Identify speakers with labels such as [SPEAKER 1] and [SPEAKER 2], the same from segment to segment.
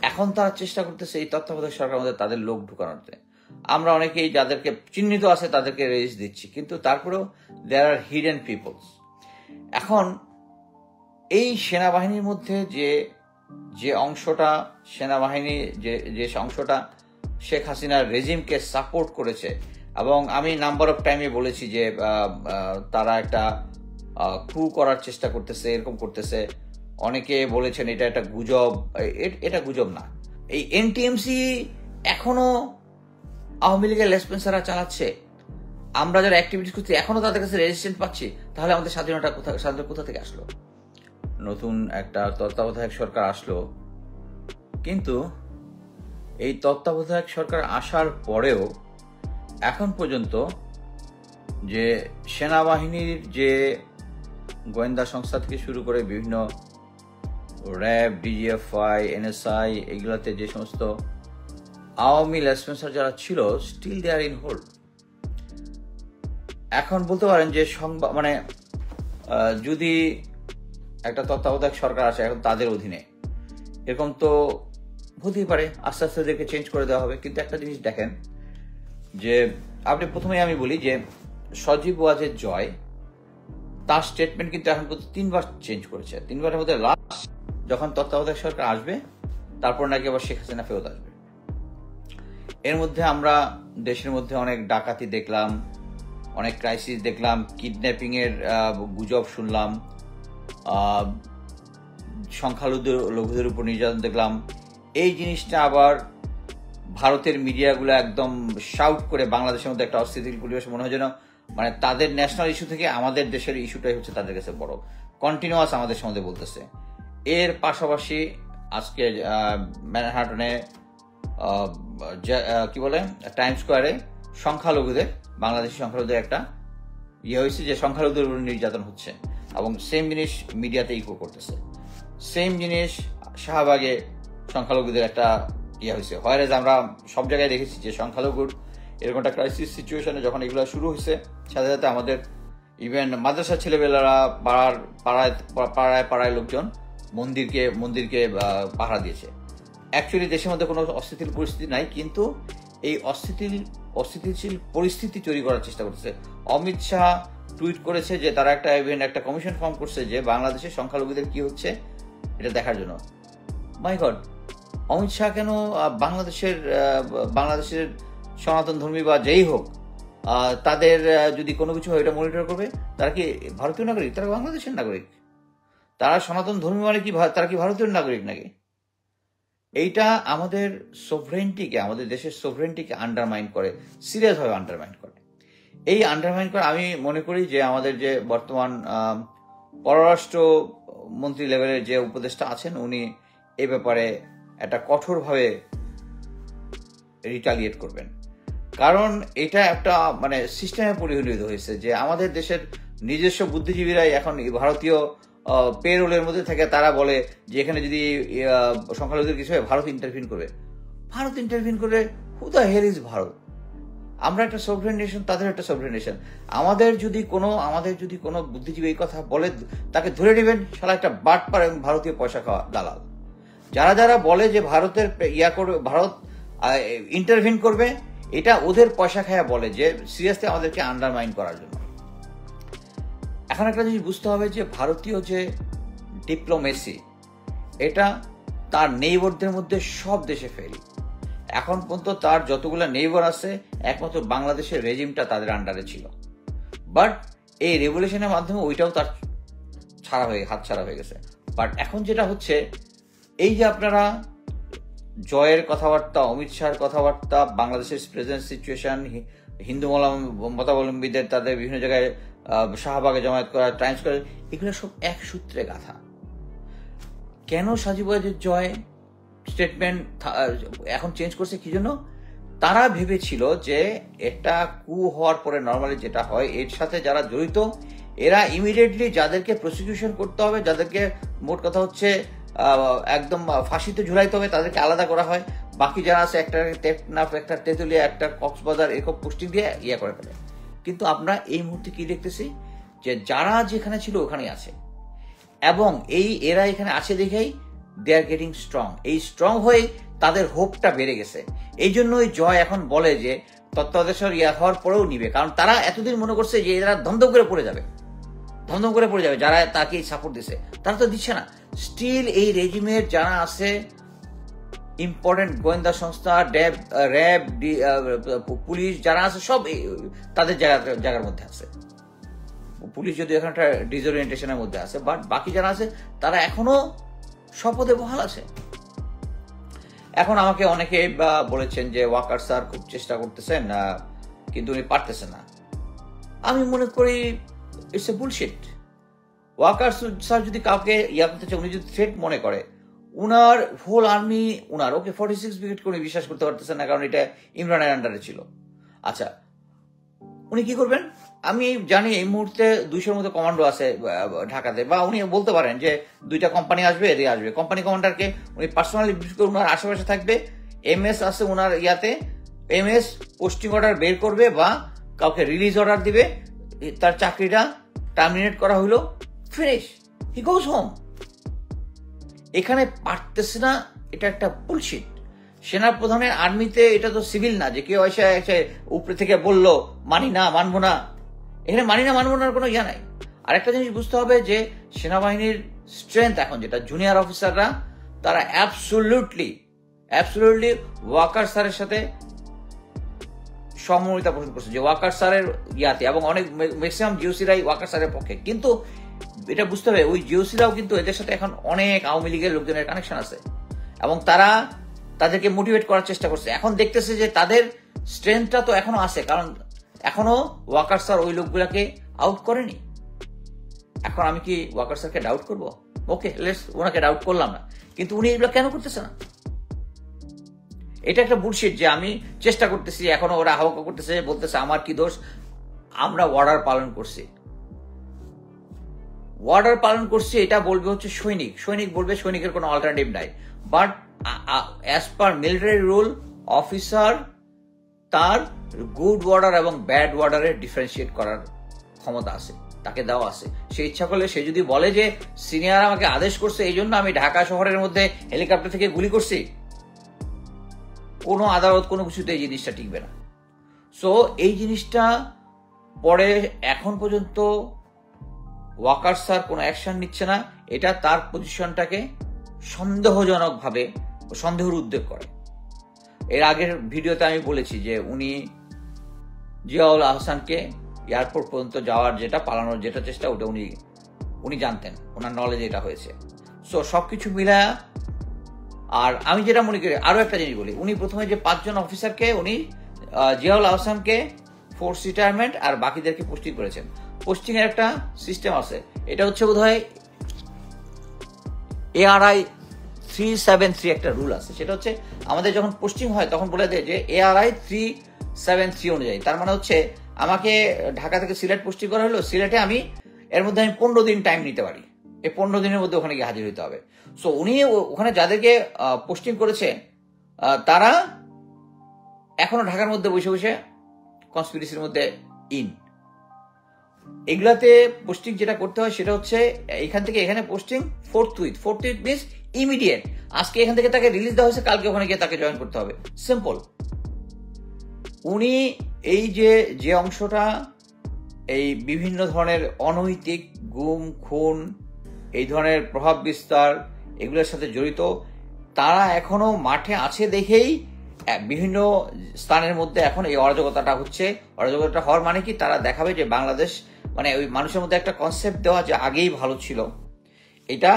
[SPEAKER 1] এখন তারা চেষ্টা করতেছে এই তত্ত্বাবধায়ক সরকার মধ্যে তাদের লোক ঢুকানোতে। আমরা অনেকেই যাদেরকে চিহ্নিত আছে তাদেরকে রেজিস দিচ্ছি, কিন্তু তারপরেও দেয়ার আর হিডেন পিপলস। এখন এই সেনাবাহিনীর মধ্যে যে অংশটা সেনাবাহিনী যে অংশটা শেখ হাসিনার রেজিমকে সাপোর্ট করেছে, এবং আমি নাম্বার অফ টাইমে বলেছি যে তারা একটা কু করার চেষ্টা করতেছে, এরকম করতেছে। অনেকে বলেছেন এটা একটা গুজব। এটা গুজব না। এই এনটিএমসি এখনো আওয়ামী লীগের লেসপেন্সাররা চালাচ্ছে। আমরা যারা অ্যাক্টিভিটিস করছি এখনো তাদের কাছে রেজিস্ট্রেন্ট পাচ্ছি। তাহলে আমাদের স্বাধীনতা কোথা থেকে আসলো? নতুন একটা তত্ত্বাবধায়ক সরকার আসলো, কিন্তু এই তত্ত্বাবধায়ক সরকার আসার পরেও এখন পর্যন্ত যে সেনাবাহিনীর যে গোয়েন্দা সংস্থা থেকে শুরু করে বিভিন্ন র্যাব, ডিজিএফআই, এনএসআই, এগুলাতে যে সমস্ত আওয়ামী লেসপেন্সার যারা ছিল, still they are in hold. এখন বলতে পারেন যে মানে যদি একটা তত্ত্বাবধায়ক সরকার আসে এখন তাদের অধীনে, এরকম তো হতেই পারে আস্তে আস্তে এদেরকে চেঞ্জ করে দেওয়া হবে। কিন্তু একটা জিনিস দেখেন যে আপনি প্রথমেই আমি বলি যে সজীব ওয়াজেদ জয় তার স্টেটমেন্ট কিন্তু এখন পর্যন্ত 3বার চেঞ্জ করেছে। 3বারের মধ্যে লাস্ট যখন তত্ত্বাবধায়ক সরকার আসবে তারপর নাকি আবার শেখ হাসিনা ফেরত আসবে। এর মধ্যে আমরা দেশের মধ্যে অনেক ডাকাতি দেখলাম, অনেক ক্রাইসিস দেখলাম, কিডন্যাপিং এর গুজব শুনলাম, সংখ্যালঘুদের উপর নির্যাতন দেখলাম। এই জিনিসটা আবার ভারতের মিডিয়াগুলো একদম শাউট করে বাংলাদেশের মধ্যে একটা অস্থিতিশীল পরিবেশ মনে হয় যেন মানে তাদের ন্যাশনাল ইস্যু থেকে আমাদের দেশের ইস্যুটাই হচ্ছে তাদের কাছে বড়, কন্টিনিউয়াস আমাদের সম্বন্ধে বলতেছে। এর পাশাপাশি আজকে ম্যানহাটনে কি বলে টাইম স্কোয়ারে সংখ্যালঘুদের, বাংলাদেশি সংখ্যালঘুদের একটা হয়েছে যে সংখ্যালঘুদের উপর নির্যাতন হচ্ছে, এবং সেম জিনিস মিডিয়াতে ইকো করতেছে। সেম জিনিস শাহবাগে সংখ্যালঘুদের একটা হয়েছে। হয় আমরা সব জায়গায় দেখেছি যে সংখ্যালঘুর এরকম একটা ক্রাইসিস সিচুয়েশনে যখন এগুলো শুরু হয়েছে, সাথে সাথে আমাদের ইভেন মাদ্রাসার ছেলেবেলারা পাড়ায় লোকজন মন্দিরকে পাহারা দিয়েছে। অ্যাকচুয়ালি দেশের মধ্যে কোনো অস্থিতিশীল পরিস্থিতি নাই, কিন্তু এই অস্থিতিশীল পরিস্থিতি তৈরি করার চেষ্টা করতেছে। অমিত শাহ টুইট করেছে যে তারা একটা কমিশন ফর্ম করছে যে বাংলাদেশের সংখ্যালঘুদের কি হচ্ছে এটা দেখার জন্য। মাই গড, অমিত শাহ কেন বাংলাদেশের সনাতন ধর্মী বা যেই হোক তাদের যদি কোনো কিছু হয় এটা মনিটর করবে? তারা কি ভারতীয় নাগরিক? তারা বাংলাদেশের নাগরিক। তারা সনাতন ধর্মী মানে কি তারা কি ভারতীয় নাগরিক নাকি? এইটা আমাদের সোভরেন্টিকে, আমাদের দেশের সোভরেন্টিকে আন্ডারমাইন করে, সিরিয়াসভাবে আন্ডারমাইন করে। এই আন্ডারমাইন করে আমি মনে করি যে আমাদের যে বর্তমান পররাষ্ট্র মন্ত্রী লেভেলের যে উপদেষ্টা আছেন উনি এই ব্যাপারে একটা কঠোরভাবে রিটালিয়েট করবেন। কারণ এটা একটা মানে সিস্টেমে পরিণত হয়েছে যে আমাদের দেশের নিজস্ব বুদ্ধিজীবীরাই এখন ভারতীয় পেরোলের মধ্যে থেকে তারা বলে যে এখানে যদি সংখ্যালঘুদের কিছু হয় ভারত ইন্টারভিন করবে। ভারত ইন্টারভিন করবে? Who the hell is Bharat? আমরা একটা সভরেন নেশন, তাদের একটা সভরেন নেশন। আমাদের যদি কোনো বুদ্ধিজীবী এই কথা বলে তাকে ধরে নেবেন শালা একটা বাটপার এবং ভারতীয় পয়সা খাওয়া দালাল। যারা বলে যে ভারতের ভারত ইন্টারভিন করবে, এটা ওদের পয়সা খায়া বলে যে সিরিয়াসলি আমাদেরকে আন্ডারমাইন করার জন্য। এখন একটা জিনিস বুঝতে হবে যে ভারতীয় যে ডিপ্লোমেসি এটা তার নেইবারদের মধ্যে সব দেশে ফেল। এখন পর্যন্ত তার যতগুলো নেইবার আছে একমাত্র বাংলাদেশের রেজিমটা তাদের আন্ডারে ছিল, বাট এই রেভলিউশনের মাধ্যমে ওইটাও তার হাত ছাড়া হয়ে গেছে। বাট এখন যেটা হচ্ছে এই যে আপনারা জয়ের কথাবার্তা, অমিত শাহের কথাবার্তা, বাংলাদেশের প্রেজেন্ট সিচুয়েশন, হিন্দু মতাবলম্বীদের তাদের বিভিন্ন জায়গায় শাহবাগে জমায়েত করা, টাইমস করা, এগুলো সব এক সূত্রে গাথা। কেন সজীব ওয়াজেদ জয় স্টেটমেন্ট এখন চেঞ্জ করছে কি জন্য? তারা ভেবেছিল যে এটা কু হওয়ার পরে নর্মালি যেটা হয় এর সাথে যারা জড়িত এরা ইমিডিয়েটলি যাদেরকে প্রসিকিউশন করতে হবে, যাদেরকে মোট কথা হচ্ছে একদম ফাঁসিতে ঝুলাইতে হবে তাদেরকে আলাদা করা হয়, বাকি যারা আছে একটা টেকনাফ, একটা তেঁতুলিয়া, একটা কক্সবাজার এরকম পোস্টিং দিয়ে করে ফেলে। কিন্তু আমরা এই মুহূর্তে কি দেখতেছি যে যারা যেখানে ছিল ওখানেই আছে, এবং এরা এখানে আছে দেখেই দে আর গেটিং স্ট্রং। এই স্ট্রং হয়ে তাদের হোপটা বেড়ে গেছে। এই জন্যই জয় এখন বলে যে তত্ত্বাবধায়ক ইয়া হওয়ার পরেও নিবে, কারণ তারা এতদিন মনে করছে যে এরা ধমধম করে পড়ে যাবে, ধমধম করে পড়ে যাবে যারা তাকে সাপোর্ট দিছে, তারা তো দিচ্ছে না। স্টিল এই রেজিমের যারা আছে ইম্পর্টেন্ট গোয়েন্দা সংস্থা, র্যাব, পুলিশ যারা আছে সব তাদের জায়গার মধ্যে আছে। পুলিশ যদি এখন একটা ডিসওরিয়েন্টেশনের মধ্যে আছে, বাট বাকি যারা আছে তারা এখনো শপথে বহাল আছে। এখন আমাকে অনেকে বলেছেন যে ওয়াকার স্যার খুব চেষ্টা করতেছেন কিন্তু উনি পারতেছেন না। আমি মনে করি it's a bullshit. Waker sir যদি কাউকে ইয়া করতে চায়, উনি যদি থ্রেট মনে করে, উনার হোল আর্মি উনার 46 ব্রিগেডকে উনি বিশ্বাস করতে পারতেছেন না, কারণ এটা ইমরানের আন্ডারে ছিল। আচ্ছা, উনি কি করবেন? আমি জানি এই মুহূর্তে 200-র মতো কমান্ডো আছে ঢাকাতে, বা উনি বলতে পারেন যে 2টা কোম্পানি আসবে, এদিকে আসবে। কোম্পানি কমান্ডারকে উনি পার্সোনালি ব্রিফ করে উনার আশেপাশে থাকবে। এমএস আছে উনার ইয়াতে, এমএস পোস্টিং অর্ডার বের করবে বা কাউকে রিলিজ অর্ডার দিবে, তার চাকরিটা টার্মিনেট করা হইলো, ফিনিশ, হি গোজ হোম। এখানে পারতেছে না, এটা একটা বুলশিট। সেনা প্রধানের আর্মিতে এটা তো সিভিল না যে কেউ এসে উপরে থেকে বললো মানি না, মানবো না। এখানে মানি না, মানবো না কোনো ইয়া নাই। আর একটা জিনিস বুঝতে হবে যে সেনাবাহিনীর স্ট্রেংথ এখন যেটা, জুনিয়র অফিসাররা তারা অ্যাবসোলিউটলি ওয়াকার স্যারের সাথে সমমর্মিতা পোষণ করছে, যে ওয়াকার স্যারের ইয়াতে, এবং অনেক ম্যাক্সিমাম জিওসিরাই ওয়াকার স্যারের পক্ষে। কিন্তু এটা বুঝতে হবে ওই জিওসিরাও কিন্তু এদের সাথে এখন অনেক আওয়ামী লীগের লোকজনের কানেকশন আছে, এবং তারা তাদেরকে মোটিভেট করার চেষ্টা করছে। এখন দেখতেছে যে তাদের স্ট্রেংথটা তো এখনো আছে, কারণ এখনো ওয়াকার স্যার ওই লোকগুলাকে আউট করেনি। এখন আমি কি ওয়াকার স্যারকে ডাউট করবো? ওকে, লেটস, ওনাকে ডাউট করলাম না, কিন্তু উনি এগুলো কেন করতেছে না? এটা একটা বুলশিট যে আমি চেষ্টা করতেছি, এখনো ওরা হাওকা করতেছে, বলতেছে আমার কি দোষ। আমরা অর্ডার পালন করছি, অর্ডার পালন করছি, এটা বলবে হচ্ছে সৈনিক বলবে, সৈনিকের কোনো অল্টারনেটিভ নাই। But as per military rule, officer তার গুড অর্ডার এবং ব্যাড অর্ডারের ডিফারেন্সিয়েট করার ক্ষমতা আছে, তাকে দেওয়া আছে। সে ইচ্ছা করলে সে যদি বলে যে সিনিয়র আমাকে আদেশ করছে, এই জন্য আমি ঢাকা শহরের মধ্যে হেলিকপ্টার থেকে গুলি করছি, কোনো আদালত কোনো কিছুতে এই জিনিসটা টিকবে না। সো এই জিনিসটা পরে এখন পর্যন্ত ওয়াকার স্যার কোনো অ্যাকশন নিচ্ছে না, এটা তার পজিশনটাকে সন্দেহজনকভাবে সন্দেহের উদ্বেগ করে। এর আগের ভিডিওতে আমি বলেছি যে উনি জিয়াউল আহসানকে এয়ারপোর্ট পর্যন্ত যাওয়ার যেটা পালানোর যেটা চেষ্টা, ওটা উনি জানতেন, ওনার নলেজে এটা হয়েছে। সো সবকিছু মিলা। আর আমি যেটা মনে করি, আরো একটা জিনিস বলি, উনি প্রথমে যে 5 জন অফিসারকে উনি জিয়াউল আহসানকে ফোর্স রিটায়ারমেন্ট আর বাকিদেরকে পোস্টিং করেছেন। পোস্টিং এর একটা সিস্টেম আছে, এটা হচ্ছে বোধহয় ARI 373 একটা রুল আছে। সেটা হচ্ছে আমাদের যখন পোস্টিং হয় তখন বলে দেয় যে ARI 373 অনুযায়ী, তার মানে হচ্ছে আমাকে ঢাকা থেকে সিলেট পোস্টিং করা হলো, সিলেটে আমি এর মধ্যে আমি 15 দিন টাইম নিতে পারি, এই 15 দিনের মধ্যে ওখানে গিয়ে হাজির হতে হবে। সো উনি ওখানে যাদেরকে পোস্টিং করেছে তারা এখনো ঢাকার মধ্যে বসে বসে কনস্পিরেসির মধ্যে এগুলাতে পোস্টিং যেটা করতে হয় সেটা হচ্ছে এখান থেকে এখানে পোস্টিং ফোর্থউইথ মিনস ইমিডিয়েট। আজকে এখান থেকে তাকে রিলিজ দেওয়া হয়েছে, কালকে ওখানে গিয়ে তাকে জয়েন করতে হবে, সিম্পল। উনি এই যে অংশটা এই বিভিন্ন ধরনের অনৈতিক গুম খুন, এই ধরনের প্রভাব বিস্তার এগুলোর সাথে জড়িত, তারা এখনো মাঠে আছে দেখেই বিভিন্ন স্থানের মধ্যে এখন এই অরাজকতাটা হচ্ছে। অরাজকতা হওয়ার মানে কি, তারা দেখাবে যে বাংলাদেশ মানে ওই মানুষের মধ্যে একটা কনসেপ্ট দেওয়া যে আগেই ভালো ছিল, এটা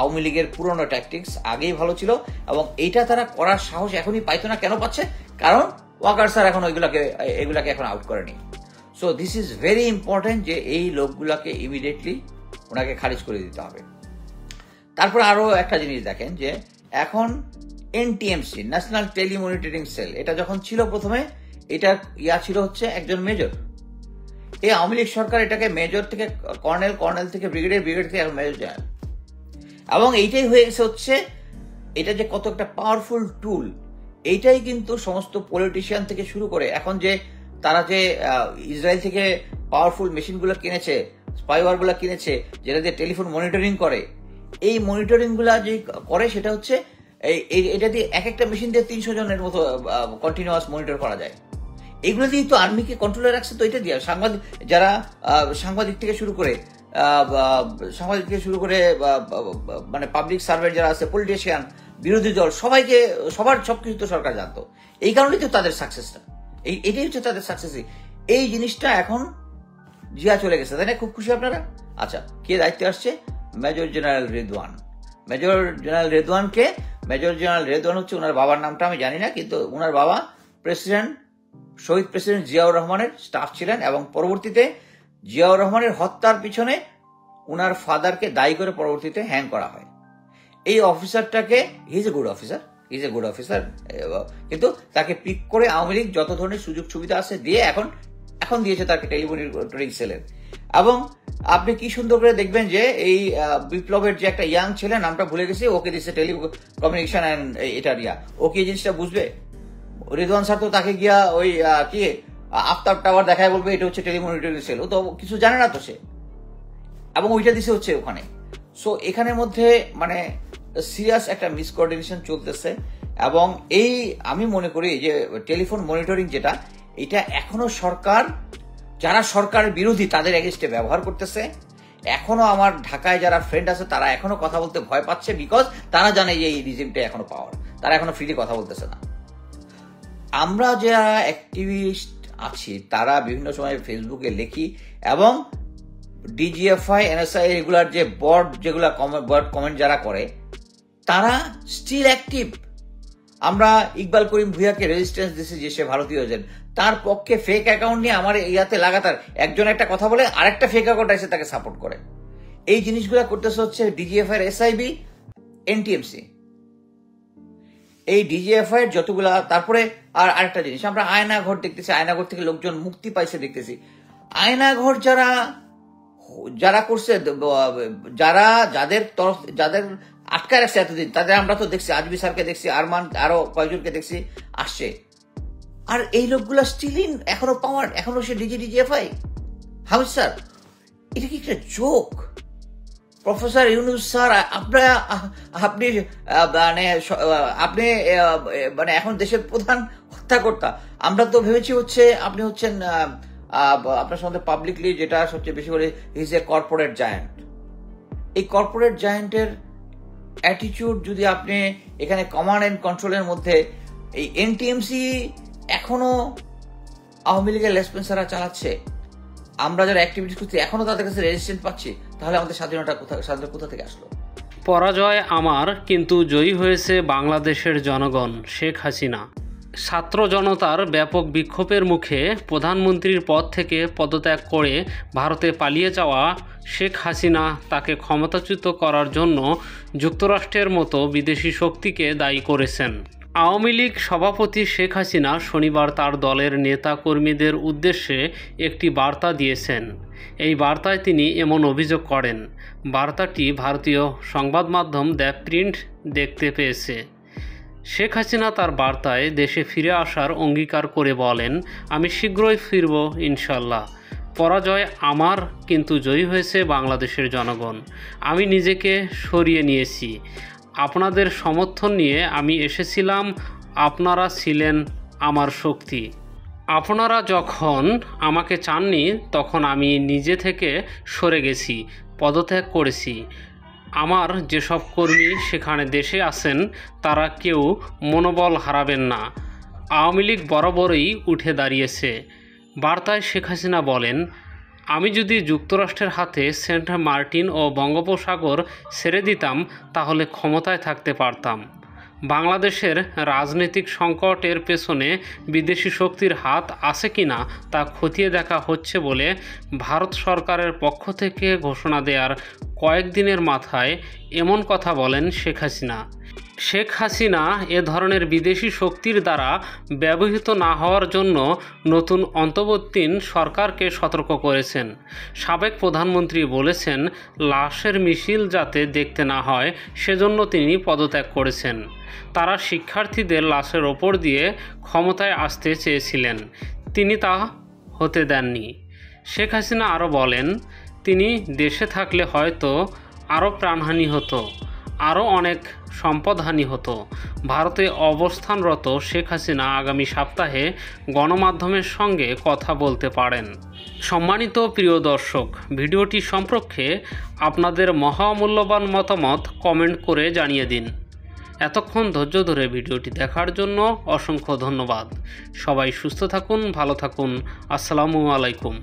[SPEAKER 1] আওয়ামী লীগের পুরনো ট্যাকটিক্স, আগেই ভালো ছিল, এবং এইটা তারা করার সাহস এখনই পাইতো না। কেন পাচ্ছে? কারণ ওয়াকার স্যার এখন এগুলাকে এখন আউট করেনি। So this is very important যে এই লোকগুলাকে ইমিডিয়েটলি ওনাকে খারিজ করে দিতে হবে। তারপর আরো একটা জিনিস দেখেন যে এখন NTMC ন্যাশনাল টেলিমনিটরিং সেল, এটা যখন ছিল প্রথমে, এটা ছিল হচ্ছে একজন মেজর। এই আওয়ামী লীগ সরকার এটাকে মেজর থেকে কর্নেল থেকে ব্রিগেডিয়ার থেকে এখন মেজর জেনারেল, এবং এইটাই হয়ে গেছে হচ্ছে এটা যে কত একটা পাওয়ারফুল টুল। এইটাই কিন্তু সমস্ত পলিটিশিয়ান থেকে শুরু করে এখন যে তারা যে ইসরায়েল থেকে পাওয়ারফুল মেশিনগুলো কিনেছে, স্পাইওয়ারগুলো কিনেছে, যেটা দিয়ে টেলিফোন মনিটরিং করে, এই মনিটরিংগুলো যে করে সেটা হচ্ছে এটা দিয়ে এক একটা মেশিন দিয়ে 300 জনের মতো কন্টিনিউয়াস মনিটর করা যায়। এগুলো দিয়ে তো আর্মিকে কন্ট্রোলে রাখছে। তো এটা দিয়ে সাংবাদিক যারা সাংবাদিক থেকে শুরু করে মানে পাবলিক সার্ভেন্ট যারা আছে, পলিটিশিয়ান, বিরোধী দল, সবার সবকিছু তো সরকার জানতো। এই কারণেই তো তাদের সাকসেসটা, এটাই হচ্ছে তাদের সাকসেস। এই জিনিসটা এখন জিয়া চলে গেছে, তাই না? খুব খুশি আপনারা। আচ্ছা, কে দায়িত্বে আসছে? Major general Redwan. Major general Redwan হচ্ছে ওনার বাবার নামটা আমি জানি না, কিন্তু ওনার বাবা শহীদ প্রেসিডেন্ট জিয়াউর রহমানের স্টাফ ছিলেন, এবং পরবর্তীতে জিয়াউর রহমানের হত্যার পিছনে ওনার ফাদারকে দায়ী করে পরবর্তীতে হ্যাং করা হয়। এই অফিসারটাকে he is a good officer, কিন্তু তাকে পিক করে আওয়ামী লীগ যত ধরনের সুযোগ সুবিধা আছে দিয়ে এখন দিয়েছে তাকে টেলিমনিটরিং সেলের। এবং আপনি কি সুন্দর করে দেখবেন যে এই বিপ্লবের যে একটা ইয়াং ছেলে, নামটা ভুলে গেছি, ওকে দিচ্ছে টেলিকমিউনিকেশন অ্যান্ড এটার ও কি এই জিনিসটা বুঝবে? রেদওয়ান স্যার তো তাকে গিয়া ওই কি আফতাব টাওয়ার দেখায় বলবে এটা হচ্ছে টেলিমনিটরিং সেল, ও তো কিছু জানে না তো সে, এবং ওইটা দিছে হচ্ছে ওখানে। সো এখানের মধ্যে মানে সিরিয়াস একটা মিসকোঅর্ডিনেশন চলতেছে। এবং এই আমি মনে করি যে টেলিফোন মনিটরিং যেটা, এটা এখনো যারা সরকারের বিরোধী তাদের এগেইনস্টে ব্যবহার করতেছে। এখনো আমার ঢাকায় যারা ফ্রেন্ড আছে তারা এখনো কথা বলতে ভয় পাচ্ছে, বিকজ তারা জানে যে এই রিজিমটা এখনো পাওয়ার, তারা এখনো ফ্রিলি কথা বলতেছে না। আমরা যারা অ্যাক্টিভিস্ট আছি তারা বিভিন্ন সময় ফেসবুকে লিখি, এবং ডিজিএফআই, এনএসআই এগুলার যে যেগুলা কমেন্ট যারা করে তারা স্টিল অ্যাক্টিভ। আমরা ইকবাল করিম ভুঁইয়াকে রেজিস্ট্যান্স দিয়েছি যে সে ভারতীয় এজেন্ট, তার পক্ষে ফেক অ্যাকাউন্ট নিয়ে আমার ইয়াতে লাগাতার একজন একটা কথা বলে আরেকটা ফেক অ্যাকাউন্ট এসে তাকে সাপোর্ট করে। এই জিনিসগুলো করতেছে হচ্ছে ডিজিএফআই, এসআইবি, এনটিএমসি, এই ডিজিএফআই এর যতগুলা। তারপরে আরেকটা জিনিস আমরা আয়নাঘর দেখতেছি, আয়নাঘর থেকে লোকজন মুক্তি পাইছে দেখতেছি। আয়নাঘর যারা করছে, যাদের আটকায় রাখছে এতদিন, তাদের আমরা তো দেখছি, আজমি স্যারকে দেখছি, আরমান আরো কয়েকজনকে দেখছি আসছে। আর এই লোকগুলা স্টিল এখনো পাওয়ার, এখনো সে ডিজিএফআই। হামিদ স্যার, এটা কি একটা জোক? প্রফেসর ইউনুস স্যার, আপনি মানে এখন দেশের প্রধান হত্যাকর্তা। আমরা তো ভেবেছি হচ্ছে আপনি হচ্ছেন আপনার সম্বন্ধে পাবলিকলি যেটা সবচেয়ে বেশি করে ইজ এ কর্পোরেট জায়ান্ট। এই কর্পোরেট জায়ান্টের অ্যাটিটিউড যদি আপনি এখানে কমান্ড এন্ড কন্ট্রোলের মধ্যে, এই এনটিএমসি এখনো আওয়ামী লীগের লেসপেন্সাররা চালাচ্ছে, আমরা যারা অ্যাক্টিভিটিস করছি এখনো তাদের কাছে রেজিস্ট্রেন্ট পাচ্ছি, তাহলে আমাদের স্বাধীনতা কোথা থেকে আসলো?
[SPEAKER 2] পরাজয় আমার, কিন্তু জয়ী হয়েছে বাংলাদেশের জনগণ। শেখ হাসিনা। ছাত্র জনতার ব্যাপক বিক্ষোভের মুখে প্রধানমন্ত্রীর পদ থেকে পদত্যাগ করে ভারতে পালিয়ে যাওয়া শেখ হাসিনা তাকে ক্ষমতাচ্যুত করার জন্য যুক্তরাষ্ট্রের মতো বিদেশি শক্তিকে দায়ী করেছেন। আওয়ামী লীগ সভাপতি শেখ হাসিনা শনিবার তার দলের নেতা কর্মীদের উদ্দেশ্যে একটি বার্তা দিয়েছেন। এই বার্তায় তিনি এমন অভিযোগ করেন। বার্তাটি ভারতীয় সংবাদ মাধ্যম দ্য প্রিন্ট দেখতে পেয়েছে। শেখ হাসিনা তার বার্তায় দেশে ফিরে আসার অঙ্গীকার করে বলেন, আমি শীঘ্রই ফিরব ইনশাল্লাহ। পরাজয় আমার, কিন্তু জয়ী হয়েছে বাংলাদেশের জনগণ। আমি নিজেকে সরিয়ে নিয়েছি। আপনাদের সমর্থন নিয়ে আমি এসেছিলাম, আপনারা ছিলেন আমার শক্তি। আপনারা যখন আমাকে চাননি তখন আমি নিজে থেকে সরে গেছি, পদত্যাগ করেছি। আমার যেসব কর্মী সেখানে দেশে আছেন তারা কেউ মনোবল হারাবেন না। আওয়ামী লীগ বরাবরই উঠে দাঁড়িয়েছে। বার্তায় শেখ হাসিনা বলেন, আমি যদি যুক্তরাষ্ট্রের হাতে সেন্ট মার্টিন ও বঙ্গোপসাগর ছেড়ে দিতাম তাহলে ক্ষমতায় থাকতে পারতাম। বাংলাদেশের রাজনৈতিক সংকটের পেছনে বিদেশি শক্তির হাত আছে কিনা তা খতিয়ে দেখা হচ্ছে বলে ভারত সরকারের পক্ষ থেকে ঘোষণা দেওয়ার কয়েকদিনের মাথায় এমন কথা বলেন শেখ হাসিনা। শেখ হাসিনা এ ধরনের বিদেশি শক্তির দ্বারা ব্যবহৃত না হওয়ার জন্য নতুন অন্তর্বর্তীন সরকারকে সতর্ক করেছেন। সাবেক প্রধানমন্ত্রী বলেছেন, লাশের মিছিল যাতে দেখতে না হয় সেজন্য তিনি পদত্যাগ করেছেন। তারা শিক্ষার্থীদের লাশের ওপর দিয়ে ক্ষমতায় আসতে চেয়েছিলেন, তিনি তা হতে দেননি। শেখ হাসিনা আরও বলেন, তিনি দেশে থাকলে হয়তো আরও প্রাণহানি হতো, আরও অনেক সম্পদহানি হতো। ভারতে অবস্থানরত শেখ হাসিনা আগামী সপ্তাহে গণমাধ্যমের সঙ্গে কথা বলতে পারেন। সম্মানিত প্রিয় দর্শক, ভিডিওটি সম্পর্কে আপনাদের মহামূল্যবান মতামত কমেন্ট করে জানিয়ে দিন। এতক্ষণ ধৈর্য ধরে ভিডিওটি দেখার জন্য অসংখ্য ধন্যবাদ। সবাই সুস্থ থাকুন, ভালো থাকুন। আসসালামু আলাইকুম।